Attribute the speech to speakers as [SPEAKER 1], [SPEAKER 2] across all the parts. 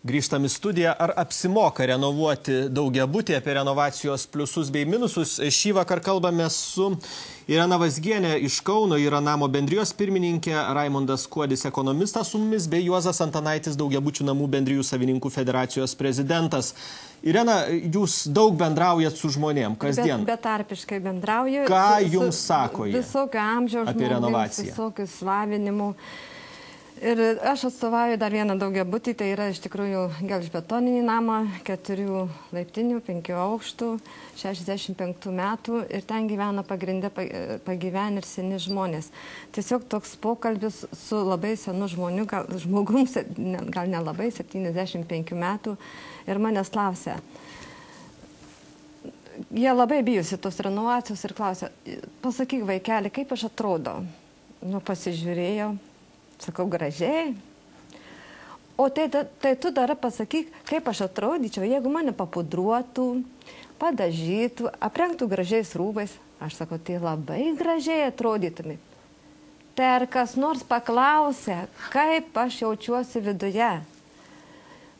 [SPEAKER 1] Grįžtam į studiją. Ar apsimoka renovuoti daugiabutį, apie renovacijos pliusus bei minusus? Šį vakar kalbame su Irena Vazgienė iš Kauno, yra namo bendrijos pirmininkė, Raimondas Kuodis ekonomistas su mumis, bei Juozas Antanaitis daugiabučių namų bendrijų savininkų federacijos prezidentas. Irena, jūs daug bendraujat su žmonėm kasdien.
[SPEAKER 2] Betarpiškai bendrauju.
[SPEAKER 1] Ką jums sako jie
[SPEAKER 2] visokio amžiaus
[SPEAKER 1] apie renovaciją?
[SPEAKER 2] Visokių slavinimų. Ir aš atstovauju dar vieną daugiabutį, tai yra iš tikrųjų gelžbetoninį namą, 4 laiptinių, 5 aukštų, 65 metų ir ten gyvena pagrindė pagyvenę ir seni žmonės. Tiesiog toks pokalbis su labai senu žmonių, žmogum, gal nelabai, 75 metų ir manęs klausia. Jie labai bijosi tos renovacijos ir klausia, pasakyk vaikeli, kaip aš atrodo? Nu, pasižiūrėjau. Sakau, gražiai. O tai tu dar pasakyk, kaip aš atrodyčiau, jeigu mane papudruotų, padažytų, aprengtų gražiais rūbais. Aš sakau, tai labai gražiai atrodytumai. Tai ar kas nors paklausė, kaip aš jaučiuosi viduje.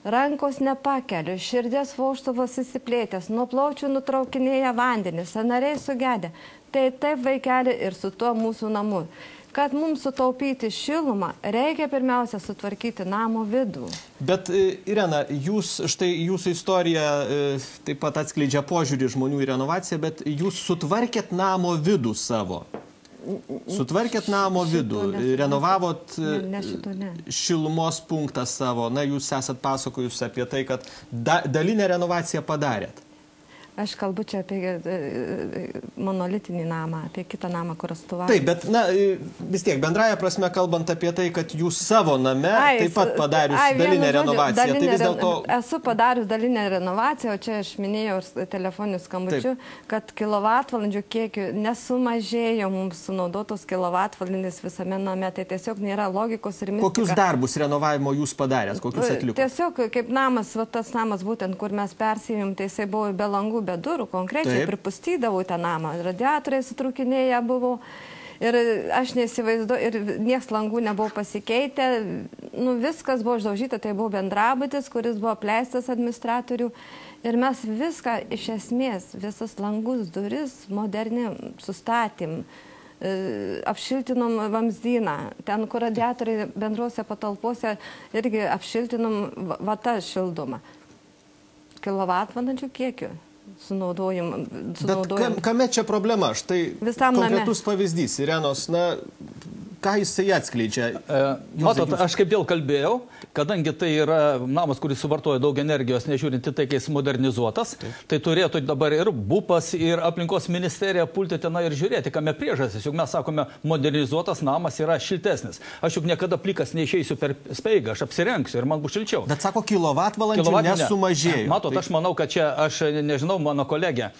[SPEAKER 2] Rankos nepakeliu, širdies vožtuvas įsiplėtęs, nuo plaučių nutraukinėja vandenį, sąnariai sugedę. Tai taip, vaikeli, ir su tuo mūsų namu. Kad mums sutaupyti šilumą, reikia pirmiausia sutvarkyti namo vidų.
[SPEAKER 1] Bet, Irena, štai jūsų istorija taip pat atskleidžia požiūrį žmonių į renovaciją, bet jūs sutvarkėt namo vidų savo. Sutvarkėt namo vidų, renovavot šilumos punktą savo. Na, jūs esat pasakojus apie tai, kad dalinę renovaciją padarėt.
[SPEAKER 2] Aš kalbu čia apie monolitinį namą, apie kitą namą, kur atstovauju.
[SPEAKER 1] Taip, bet, na, vis tiek, bendraja prasme kalbant apie tai, kad jūs savo name taip pat padarius dalinę renovaciją. Tai vis dėlto...
[SPEAKER 2] Esu padarius dalinę renovaciją, o čia aš minėjau telefoninių skambučių, kad kilovatvalandžių kiekių nesumažėjo mums sunaudotos kilovatvalandės visame name. Tai tiesiog nėra logikos ir mistika.
[SPEAKER 1] Kokius darbus renovavimo jūs padarėt? Kokius atlikus?
[SPEAKER 2] Tiesiog kaip namas, tas namas būtent, kur mes persijom, tai jisai buvo be langų, be durų, konkrečiai pripustydavau tą namą, radiatoriai sutrukinėję buvo ir aš neįsivaizduoju, ir nieks langų nebuvo pasikeitę, nu viskas buvo išdaužyta, tai buvo bendrabutis, kuris buvo apleistas administratorių ir mes viską iš esmės, visas langus, duris moderni sustatėm, apšiltinom vamzdyną, ten, kur radiatoriai bendrose patalpose irgi apšiltinom vata šildomą. Kilovatvalandžių kiekiu.
[SPEAKER 1] Bet kame čia problema? Štai konkretus pavyzdys, Irenos, na, ką jisai atskleidžia?
[SPEAKER 3] Matot, aš kaip vėl kalbėjau, kadangi tai yra namas, kuris suvartoja daug energijos, nežiūrinti tai, kai jis modernizuotas, tai turėtų dabar ir BUPas, ir aplinkos ministerija pulti tenai ir žiūrėti, kame priežastis. Juk mes sakome, modernizuotas namas yra šiltesnis. Aš juk niekada plikas neišeisiu per speigą, aš apsirengsiu ir man bus šilčiau.
[SPEAKER 1] Bet sako, kilovatvalandžių nesumažėjo.
[SPEAKER 3] Matot, aš manau, kad čia, aš nežinau, mano kolegė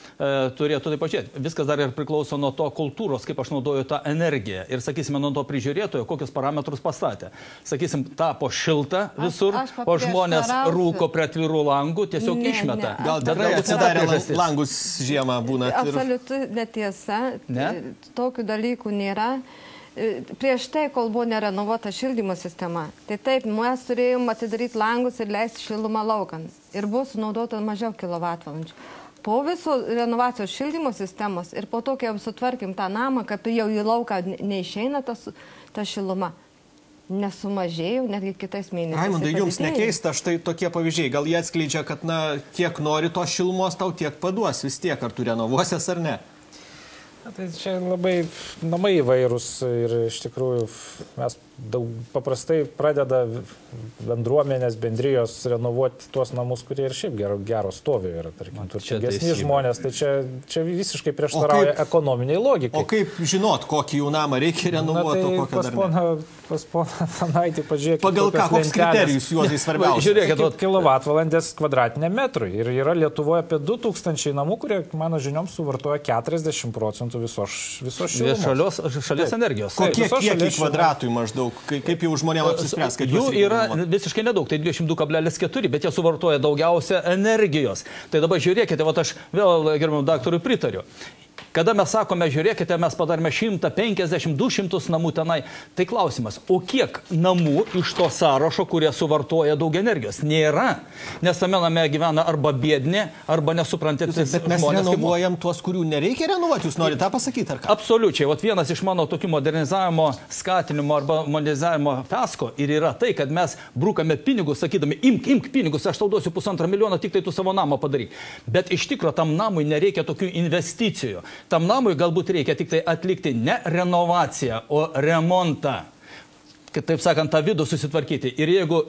[SPEAKER 3] turėtų tai pažiūrėti. Viskas dar ir priklauso nuo to kultūros, kaip aš naudoju tą energiją. Ir, sakysime, nuo to prižiūrėtojo, kokius parametrus pastatė. Sakysim, tapo šilta visur, o žmonės rūko prie atvirų langų, tiesiog išmeta.
[SPEAKER 1] Gal tikrai atsidarė langus žiemą būna?
[SPEAKER 2] Absoliuti netiesa. Tokių dalykų nėra. Prieš tai, kol buvo nerenovuota šildymo sistema, tai taip, mes turėjom atidaryti langus ir leisti šilumą laukan. Ir buvo sunaudota mažiau kilovatvalandžių. Po viso renovacijos šildymo sistemos ir po to, kai jau sutvarkim tą namą, kad jau į lauką neišeina ta šiluma, nesumažėjo, netgi kitais mėnesiais.
[SPEAKER 1] Raimondai, jums nekeista štai tokie pavyzdžiai? Gal jie atskleidžia, kad, na, kiek nori tos šilumos, tau tiek paduos vis tiek, ar tu renovuosies ar ne?
[SPEAKER 4] Tai čia labai namai įvairūs ir iš tikrųjų mes paprastai pradeda bendruomenės, bendrijos renovuoti tuos namus, kurie ir šiaip gero stovi yra, tarkim, turtingesni žmonės, tai čia visiškai prieštarauja ekonominiai logikai.
[SPEAKER 1] O kaip žinot, kokį jų namą reikia renovuoti, o kokio dar ne?
[SPEAKER 4] Pas poną Tanaitį pažiūrėkite.
[SPEAKER 1] Pagal ką, koks kriterijus juozai svarbiausias?
[SPEAKER 4] Žiūrėkite, kilovatvalandės kvadratiniam metrui. Ir yra Lietuvoje apie 2000 namų, kurie, mano žiniom, suvartoja 40% visos šilumos.
[SPEAKER 3] Šalies energijos.
[SPEAKER 1] Kokie kiekiai kvadratui maždaug? Kaip jau žmonėms apsispręs, kad
[SPEAKER 3] jų yra visiškai nedaug, tai 22,4, bet jie suvartoja daugiausia energijos. Tai dabar žiūrėkite, aš vėl gerbiamam daktarui pritariu. Kada mes sakome, žiūrėkite, mes padarėme 150-200 namų tenai, tai klausimas, o kiek namų iš to sąrašo, kurie suvartoja daug energijos? Nėra, nes tame name gyvena arba biedni, arba nesuprantantis žmonės.
[SPEAKER 1] Bet mes renovuojam tuos, kurių nereikia renovuoti, jūs norite tą pasakyti, ar ką?
[SPEAKER 3] Absoliučiai. Vat vienas iš mano tokių modernizavimo skatinimo arba modernizavimo fiasko ir yra tai, kad mes brūkame pinigus, sakydami, imk pinigus, aš tau duosiu 1,5 milijono, tik tai tu savo namą padaryk. Bet iš tikro tam namui nereikia tokių investicijų. Tam namui galbūt reikia tik tai atlikti ne renovaciją, o remontą. Taip sakant, tą vidų susitvarkyti. Ir jeigu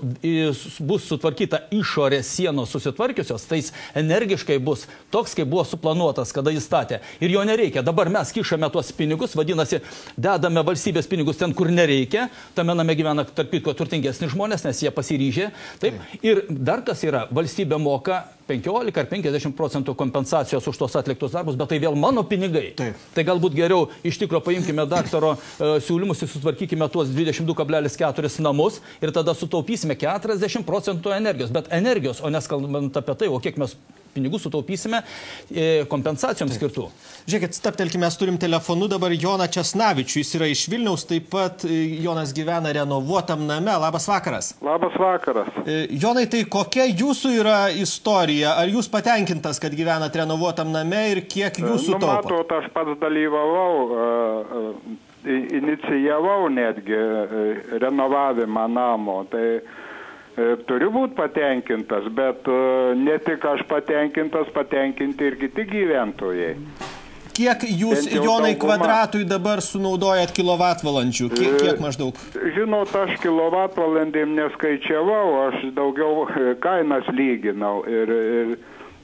[SPEAKER 3] bus sutvarkyta išorės sienos susitvarkiusios, tai jis energiškai bus toks, kaip buvo suplanuotas, kada jis statė. Ir jo nereikia. Dabar mes kišame tuos pinigus, vadinasi, dedame valstybės pinigus ten, kur nereikia. Tame name gyvena tarp kitko turtingesni žmonės, nes jie pasiryžė. Taip. Ir dar kas yra, valstybė moka 15 ar 50% kompensacijos už tos atliktus darbus, bet tai vėl mano pinigai. Taip. Tai galbūt geriau iš tikro paimkime daktaro siūlymus ir sutvarkykime tuos 22,4 namus ir tada sutaupysime 40% energijos. Bet energijos, o neskalbant apie tai, o kiek mes pinigų sutaupysime kompensacijoms skirtų.
[SPEAKER 1] Žiūrėkit, staptelkime, mes turim telefonu dabar Joną Česnavičių, jis yra iš Vilniaus, taip pat Jonas gyvena renovuotam name. Labas vakaras.
[SPEAKER 5] Labas vakaras.
[SPEAKER 1] Jonai, tai kokia jūsų yra istorija? Ar jūs patenkintas, kad gyvenat renovuotam name ir kiek jūsų taupot?
[SPEAKER 5] Matot, aš pats dalyvavau, inicijavau netgi renovavimą namo, tai turiu būti patenkintas, bet ne tik aš patenkintas, patenkinti ir kiti gyventojai.
[SPEAKER 1] Kiek jūs, Jonai, kvadratui dabar sunaudojat kilovatvalandžių? Kiek maždaug?
[SPEAKER 5] Žinot, aš kilovatvalandėm neskaičiavau, aš daugiau kainas lyginau.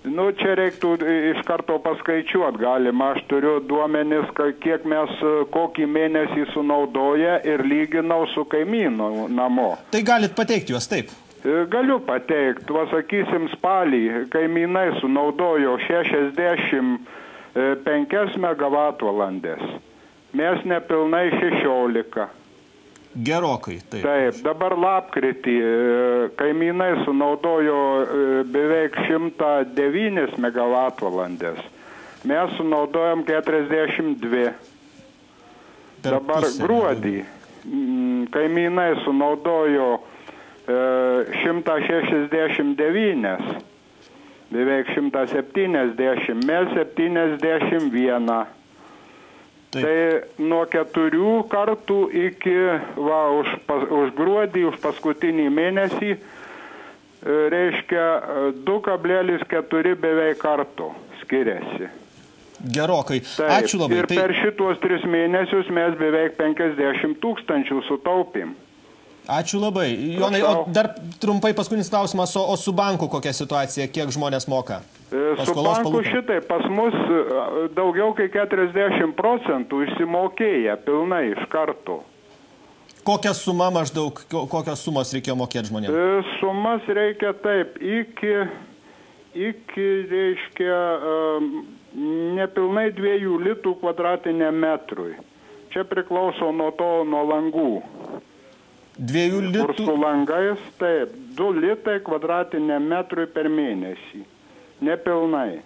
[SPEAKER 5] Čia reiktų iš karto paskaičiuoti galima. Aš turiu duomenis, kiek mes kokį mėnesį sunaudoja ir lyginau su kaimynu namo.
[SPEAKER 1] Tai galit pateikti juos, taip?
[SPEAKER 5] Galiu pateikti. Sakysim, spalį kaimynai sunaudojo 65 megavatvalandės. Mes nepilnai 16.
[SPEAKER 1] Gerokai, taip.
[SPEAKER 5] Taip, dabar lapkritį kaimynai sunaudojo beveik 109 megavatvalandės. Mes sunaudojom 42. Dabar gruodį kaimynai sunaudojo 169, beveik 170, mes 71. Taip. Tai nuo 4 kartų iki, už gruodį, už paskutinį mėnesį, reiškia 2,4 beveik kartų skiriasi.
[SPEAKER 1] Gerokai.
[SPEAKER 5] Taip.
[SPEAKER 1] Ačiū labai.
[SPEAKER 5] Ir per šitos 3 mėnesius mes beveik 50 000 sutaupėm.
[SPEAKER 1] Ačiū labai. Jonai, o dar trumpai paskutinis klausimas, o su banku kokia situacija, kiek žmonės moka?
[SPEAKER 5] Su banku šitai, pas mus daugiau kaip 40% išsimokėja pilnai iš karto.
[SPEAKER 1] Kokią sumą maždaug, kokios sumos reikėjo mokėti žmonėms?
[SPEAKER 5] Sumas reikia taip, iki reiškia, nepilnai 2 litų kvadratiniam metrui. Čia priklauso nuo langų.
[SPEAKER 1] 2 litų?
[SPEAKER 5] Kur su langais, taip, 2 litai kvadratiniam metrui per mėnesį. Nepilnai.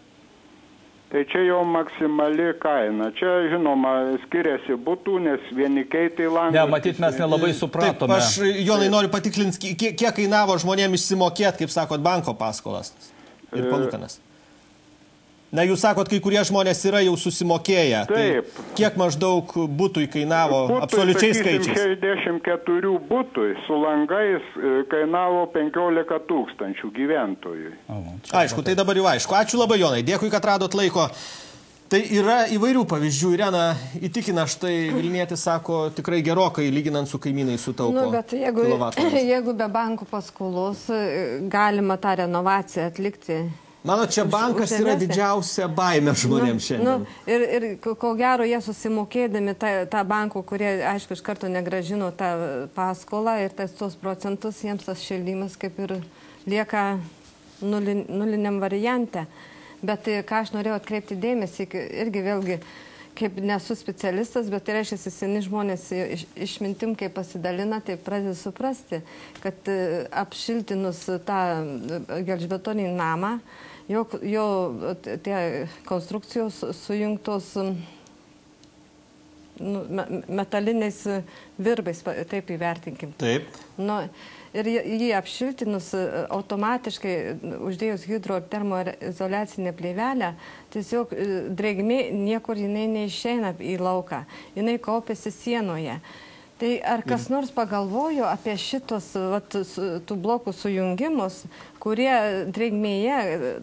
[SPEAKER 5] Tai čia jau maksimali kaina. Čia, žinoma, skiriasi butų, nes vieni keitai langus.
[SPEAKER 3] Ne, matyt, mes nelabai supratome.
[SPEAKER 1] Taip, aš, Jonai, noriu patikslinti, kiek kainavo žmonėms išsimokėti, kaip sakot, banko paskolas ir palūkanas. Na, jūs sakot, kai kurie žmonės yra jau susimokėję.
[SPEAKER 5] Taip.
[SPEAKER 1] Tai kiek maždaug butui kainavo, absoliučiai skaičiais?
[SPEAKER 5] 64 butui su langais kainavo 15 000 gyventojui.
[SPEAKER 1] Aišku, tai dabar jau aišku. Ačiū labai, Jonai. Dėkui, kad radot laiko. Tai yra įvairių pavyzdžių. Irena įtikina, štai Vilnietis sako, tikrai gerokai, lyginant su kaimynai sutaupo.
[SPEAKER 2] Bet jeigu be bankų paskolos galima tą renovaciją atlikti.
[SPEAKER 1] Manot, čia bankas yra didžiausia baimė žmonėms šiandien.
[SPEAKER 2] Ir ko gero, jie susimokėdami tą bankų, kurie, aišku, iš karto negražino tą paskolą ir tos procentus, jiems tas šildymas kaip ir lieka nuliniam variante. Bet ką aš norėjau atkreipti dėmesį, irgi vėlgi, kaip nesu specialistas, bet tai reiškia, seni žmonės išmintim, kai pasidalina, tai pradeda suprasti, kad apšiltinus tą gelžbetoninį namą, jo tie konstrukcijos sujungtos metaliniais virbais, taip įvertinkim.
[SPEAKER 1] Taip.
[SPEAKER 2] Nu, ir jį apšiltinus automatiškai, uždėjus hidrotermoizoliacinę plėvelę, tiesiog drėgmė niekur jinai neišeina į lauką, jinai kaupiasi sienoje. Tai ar kas nors pagalvojo apie šitos tų blokų sujungimus, kurie drėgmėje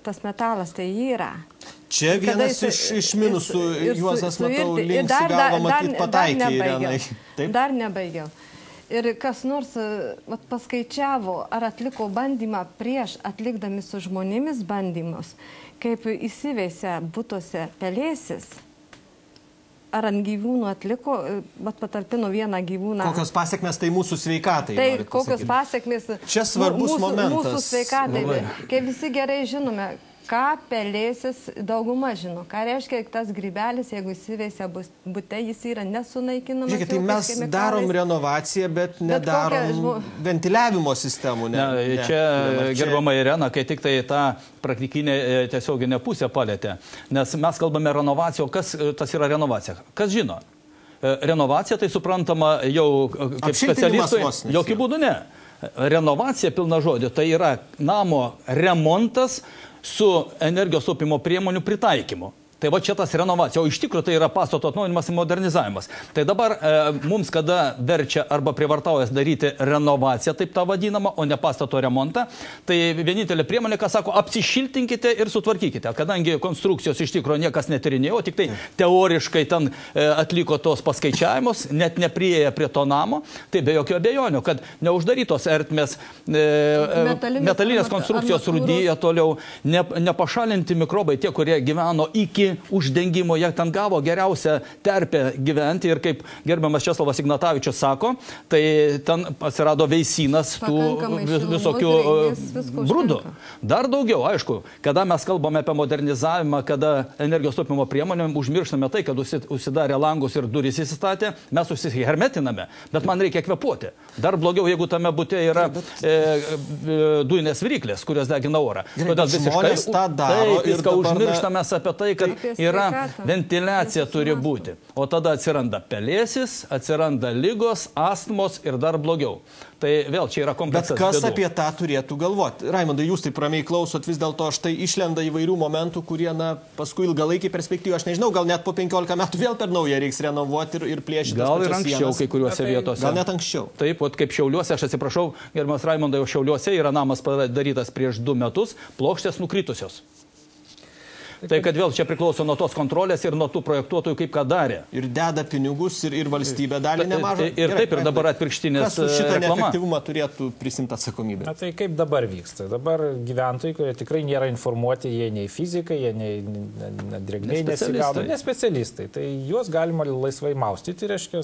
[SPEAKER 2] tas metalas tai yra?
[SPEAKER 1] Čia vienas iš minusų, Juozas, matau, linksi galva matyti pataikė.
[SPEAKER 2] Dar nebaigiau. Ir kas nors paskaičiavo, ar atliko bandymą prieš atlikdami su žmonėmis bandymus, kaip įsiveisia butuose pelėsis, ar ant gyvūnų atliko, patalpino vieną gyvūną.
[SPEAKER 1] Kokios pasiekmes tai mūsų sveikatai?
[SPEAKER 2] Tai kokios pasiekmes
[SPEAKER 1] čia svarbus momentas.
[SPEAKER 2] Mūsų sveikatai. Kai visi gerai žinome, ką pelėsis, dauguma žino. Ką reiškia tas grybelis, jeigu įsiveisia bute, jis yra nesunaikinamas.
[SPEAKER 1] Žiūrėkit, tai mes darom renovaciją, bet nedarom ventiliavimo sistemų.
[SPEAKER 3] Čia, gerbama Irena, kai tik tai tą praktikinę tiesioginę pusę palėtė. Nes mes kalbame renovaciją, o kas tas yra renovacija? Kas žino? Renovacija tai suprantama jau kaip specialistui. Jokių būdų ne. Renovacija pilna žodė, tai yra namo remontas su energijos taupymo priemonių pritaikymu. Tai va čia tas renovacija, o iš tikrųjų tai yra pastato atnaujinimas ir modernizavimas. Tai dabar mums, kada verčia arba privartaujas daryti renovaciją, taip tą vadinamą, o ne pastato remontą, tai vienintelė priemonė, ką sako, apsišiltinkite ir sutvarkykite. Kadangi konstrukcijos iš tikrųjų niekas netyrinėjo, tik tai teoriškai ten atliko tos paskaičiavimus, net nepriėję prie to namo, tai be jokio abejonių, kad neuždarytos ertmės, metalinės konstrukcijos rūdyja toliau, nepašalinti mikrobai, tie, kurie gyveno iki uždengimo, jie ten gavo geriausią terpę gyventi ir kaip gerbiamas Česlovas Ignatavičius sako, tai ten atsirado veisynas tų visokių brūdų. Dar daugiau, aišku, kada mes kalbame apie modernizavimą, kada energijos taupymo priemonėm užmirštame tai, kad užsidarė langus ir durys įsistatė, mes užsihermetiname, bet man reikia kvepuoti. Dar blogiau, jeigu tame bute yra dujinės viryklės, kurios degina orą. Todėl visiškai užmirštame apie tai, kad yra ventiliacija turi būti. O tada atsiranda pelėsis, atsiranda lygos, astmos ir dar blogiau. Tai vėl čia yra kompleksas.
[SPEAKER 1] Bet kas apie tą turėtų galvoti? Raimondai, jūs taip ramiai klausot, vis dėlto štai išlenda įvairių momentų, kurie, paskui ilgalaikį perspektyvą, aš nežinau, gal net po 15 metų vėl per naują reiks renovuoti ir plėšyti.
[SPEAKER 3] Gal ir anksčiau kai kuriuose vietose.
[SPEAKER 1] Gal net anksčiau.
[SPEAKER 3] Taip, kaip Šiauliuose, aš atsiprašau, gerbiamas Raimondai, Šiauliuose yra namas padarytas prieš 2 metus, plokštės nukritusios. Tai kad vėl čia priklauso nuo tos kontrolės ir nuo tų projektuotojų, kaip ką darė.
[SPEAKER 1] Ir deda pinigus ir valstybė dalį nemažą.
[SPEAKER 3] Ir taip, ir dabar atvirkštinės
[SPEAKER 1] reklama. Kas už šitą neefektyvumą turėtų prisimti atsakomybę?
[SPEAKER 4] Tai kaip dabar vyksta? Dabar gyventojai, kurie tikrai nėra informuoti, jie nei fizikai, jie nei drėgmė nesigauna, ne specialistai. Tai juos galima laisvai maustyti, reiškia,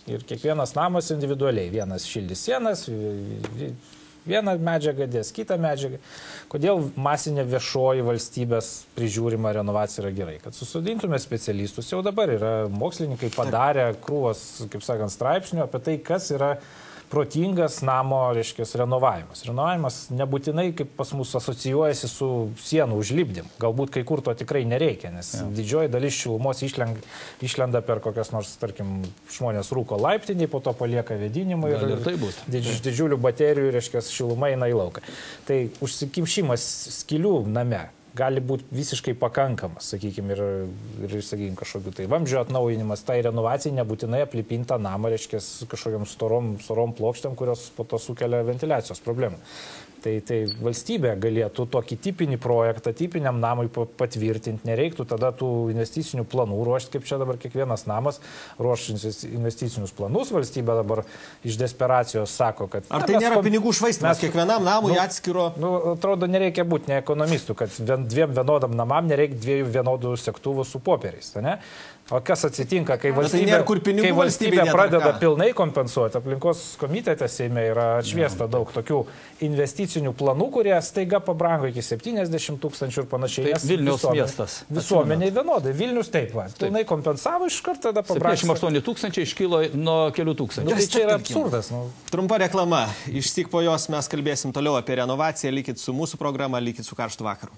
[SPEAKER 4] ir kiekvienas namas individualiai. Vienas šildys sienas, vieną medžiagą dės, kitą medžiagą. Kodėl masinė viešoji valstybės prižiūrima renovacija yra gerai? Kad susodintume specialistus, jau dabar yra mokslininkai padarę krūvos, kaip sakant, straipsnių apie tai, kas yra protingas namo, reiškia, renovavimas. Renovavimas nebūtinai, kaip pas mus asocijuojasi su sienų užlipdymu. Galbūt kai kur to tikrai nereikia, nes didžioji dalis šilumos išlenda per kokias nors, tarkim, žmonės rūko laiptinį, po to palieka vėdinimui ir
[SPEAKER 3] tai bus.
[SPEAKER 4] Didžiulių baterijų, reiškia, šiluma eina į lauką. Tai užsikimšimas skilių name gali būti visiškai pakankamas, sakykime, ir sakykime, kažkokiu tai vamzdžio atnaujinimas, tai renovacijai nebūtinai aplipinta namą, reiškia, kažkokiam storom plokštėm, kurios po to sukelia ventiliacijos problemą. Tai valstybė galėtų tokį tipinį projektą, tipiniam namui patvirtinti, nereiktų tada tų investicinių planų ruošti, kaip čia dabar kiekvienas namas ruošia investicinius planus, valstybė dabar iš desperacijos sako, kad...
[SPEAKER 1] Ar tai nėra pinigų švaistymas kiekvienam namui atskiro?
[SPEAKER 4] Atrodo, nereikia būti ne ekonomistų, kad dviem vienodam namam nereikia 2 vienodų segtuvų su popieriais, ne? O kas atsitinka, kai valstybė pradeda pilnai kompensuoti? Aplinkos komitete Seime yra atšviesta daug tokių investicinių planų, kurie staiga pabrango iki 70 000 ir panašiai.
[SPEAKER 3] Vilniaus miestas.
[SPEAKER 4] Visuomeniai vienodai. Vilnius taip, pilnai kompensavo, iš karto tada pabrango.
[SPEAKER 3] 78 000 iškilo nuo kelių tūkstančių.
[SPEAKER 4] Tai čia yra absurdas.
[SPEAKER 1] Trumpa reklama. Išsyk po jos mes kalbėsim toliau apie renovaciją. Likit su mūsų programa, likit su Karštu vakaru.